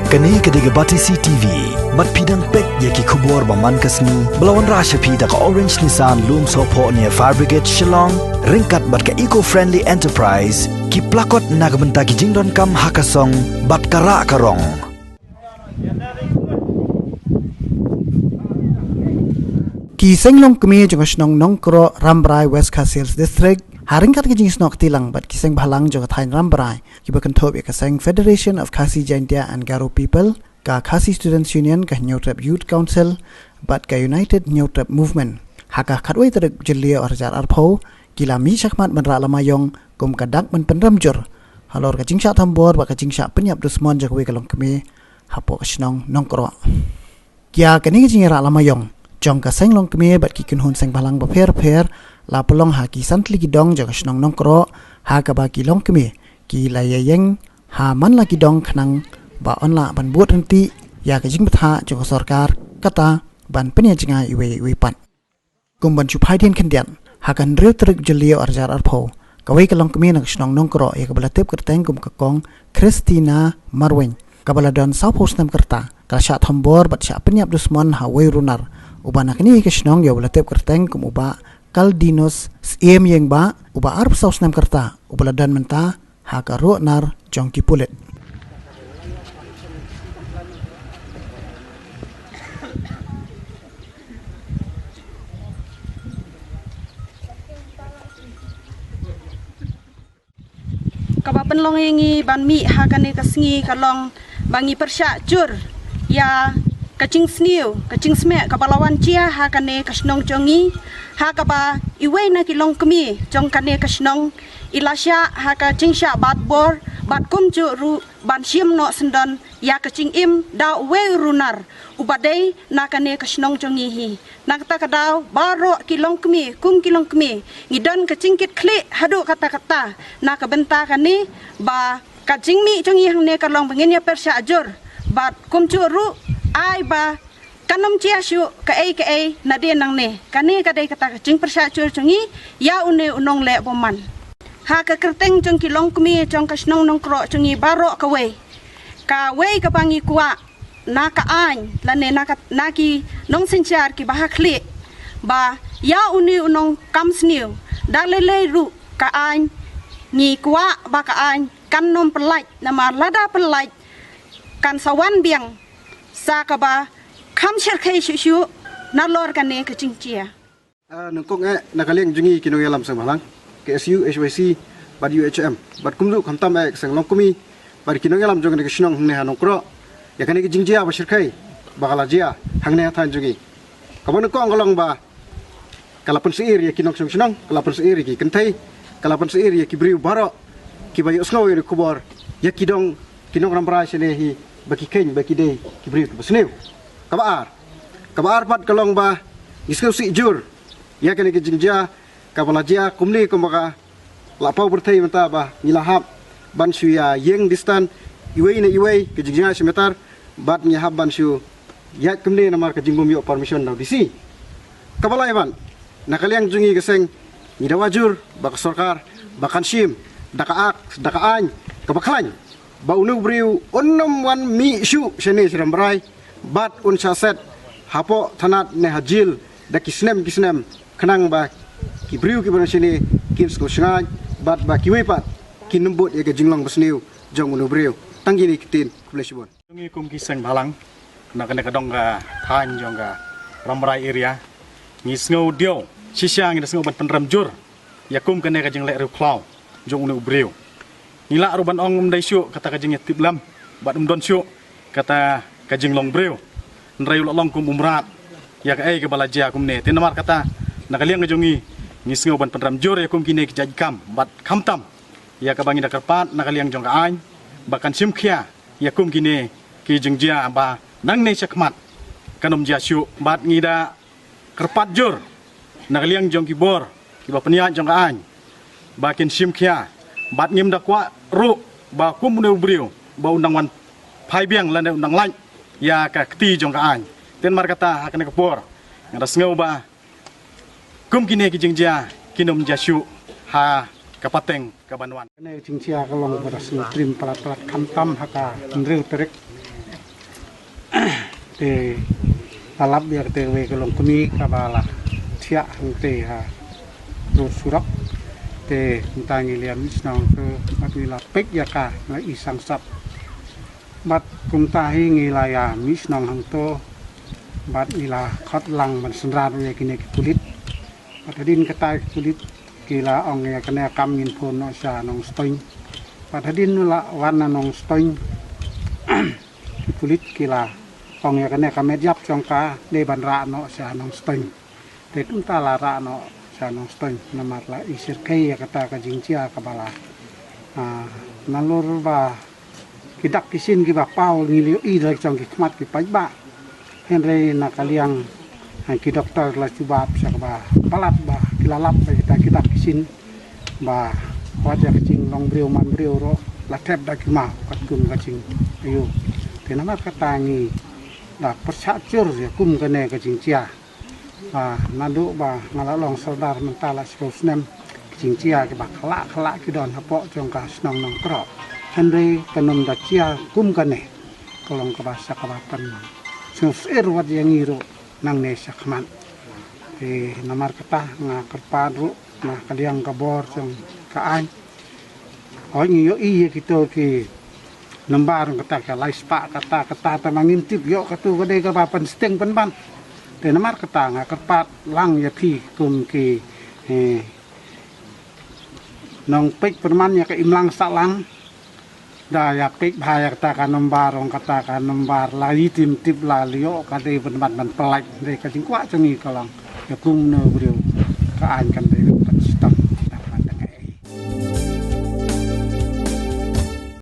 Kani kediga bati CTV, mat pidang pek yaki kubur baman kasni, belawan rasha pida ka Orange Nissan Loom Sopo near Fire Brigade Shillong, ringkat bat ka eco-friendly enterprise, ki plakot nagbenta ki jingdon kam hakasong, bat kara karong. Ki senglong kami jong snong nongkro Rambrai West Castles District haring kat kijing snok tilang bat kiseng balang jong thain Rambrai ki bakan thop ya kaseng Federation of Khasi Jaintia and Garo People ka Khasi Students Union ka Nyotrap Youth Council bat ka United Nyotrap Movement haka khatwai terek jelia arjar arpho kila mi shakmat manra lamayong kum kadak man penramjur halor ka jingsha thambor ba ka jingsha penyap dusmon jakwe kalong kami hapo snong nongkro kia kani kijing ra lamayong jong ka senglong kami bat ki kun hun seng balang ba pher la pelong ha ki santli ki dong jaga snong nongkro ha ka ba ki long kemi ki la yeng ha man la ki dong khnang ba on la ban buat henti ya ka jing batha jaga sarkar kata ban penya jinga iwe pan kum ban chu phai den khendian ha kan rew trek jelio arjar arpho ka wei ka long kemi nak snong nongkro ya ka bala tep kerteng kum ka kong Christina Marweng ka bala don sau post nam kerta ka sha thambor bat sha penyap dusmon ha wei runar ubana kini ka snong ya bala tep kerteng kum uba Kaldinos siem yang ba uba arp saus nam kerta ubala dan menta ha ka ro nar jongki pulet kabapen long yengi ban mi ha kane kasngi kalong bangi persya jur ya kacing sniu kacing sme kabalawan cia ha kane kasnong jongi ha kaba iwe na kilong kemi jong kane kasnong ilasya ha ka jingsya bat bor bat kumju ru ban siam no sendan ya kacing im da we runar ubadai na kane kasnong jongi hi na kata kadau baro kilong kemi kum kilong kemi ngidan kacing kit klik hadu kata-kata na kabenta kane ba kacing mi jongi hang ne kalong bengin ya persya ajur bat kumju ru ai ba kanom cia syu ka ai na de nang ne kane kadai kata kacing persya ajur jongi ya une unong le boman ha ka kerteng jong kilong kemi jong kasnong nongkro jongi baro ka we ka pangi kuwa na ka an lane na ki nong sinchar ki bah khli ba ya uni unong kam sniu dalele ru ka an ni kuwa ba ka an kan nom pelaj nama lada pelaj kan sawan biang sa ka ba kham cher khai shu na lor kan ne ka chingchia nungkong nakaliang jungi kinong yalam sang malang KSU HYC bad UHM bad kumdu khamtam sang longkumi bad kinong yalam jong ne kisnong ne hanongkro ya kan ki jingjia ba shirkai bakala jia hangne than jungi kabon ko angolong ba kalapun seir ya kinong snong kalapun seir ki kentai kalapun seir ya ki briu baro ki bayo snow ya kubor ya kinong rambra sene hi baki keng baki dei ki briu basnew kabar pat kalong ba iskau si jur ya kan ki jingjia kabala jia kumli kumaka lapau berthai menta ba ngilahap ban suya yeng distan iwei ke jingjia semetar bat nyahab ban syu ya kumli namar ke jingbum yo permission now disi kabala iban nakaliang jungi geseng ngidawajur bak sarkar bakan sim dakaang kabaklan ba unu briu onnom wan mi syu sene serambrai bat unsa set hapo thanat ne hajil da kisnem khnang ba ki briu ki ban sene kins ko shngai bat ba kiwe pat kinumbut ya ke jinglong basniu jong unu briu tanggini kitin kublesibon jungi kum kiseng balang na kene kadong ga than jong ga Rambrai area ngisngau dio sisiang ngi sngo ban penramjur ya kum kene ka jinglek ru klau jong unu briu nila ruban ong mdai syu kata ka jing tiblam bat don syu kata ka jinglong briu nrai long kum umrat ya ka ai ke balaja kum ne tinamar kata nakaliang ka jungi ngisngau ban penramjur ya kum kine ki jajkam bat khamtam ya ka bangi dakarpat nakaliang jong ka ain bakan simkhia ya kum kine ki jingjia ba nang ne chakmat kanom jia syu bat ngida kerpat jur nakaliang jong ki bor ki ba penia jong ka ain bakin simkhia bat ngim dakwa ru ba kum ne briu ba undang wan phai biang lan undang lain ya ka kti jong ka ain ten mar kata hakane ka por ngada sngo ba kum kine ki jingjia kinom jia syu ha kapateng kabanwan ne jingjia kalong beras trim plat khamtam haka nreu terek te alap ya te we kelong kuni kabala tia te ha ro surak te tangi liam isnong ke matila pek ya ka na isang sap bat kum tahi ngilaya misnong hang to bat ila khot lang man senrar we kini kulit patadin ketai kulit kila ong ya kena kam ngin pon no sa nong stoing patadin nula warna nong stoing kulit kila ong ya kena kamet yap chongka de ban ra no sa nong stoing te tum ta la ra no sa nong stoing namat la isir kai ya kata ka jingcia kabala nalur ba kidak kisin ki ba paul ngilio i dak chong ki khmat ki pai ba henre nakaliang ki doktor la subab sa ba palat ba kilalap ba kita kisin ba wajah kecing long brio man brio ro la tep da ki ma kat kum kacing ayo tenamat katangi da persacur ya kum kene kacing cia nadu ba ngala long saudar mentala snem kacing cia ki ba khala ki don hapo jong ka snong nong kro henre kanum da cia kum kene kolong ka basa ka bapan sir wat yang iro nang ne sakman namar kata nga kerpadu na kaliang kabor song kaan o ngiyo iya kito ki lembar kata ka laispa kata mangintip yo katu gede ka papan steng penban te namar kata nga kerpat lang ya pi kum ki nong pek perman ya ka imlang salang da ya pek bahaya kata ka nombar lagi tim tip lalio kate penbat ban pelak de ka jingkwa cengi kalang ya kum no brio kaan kan de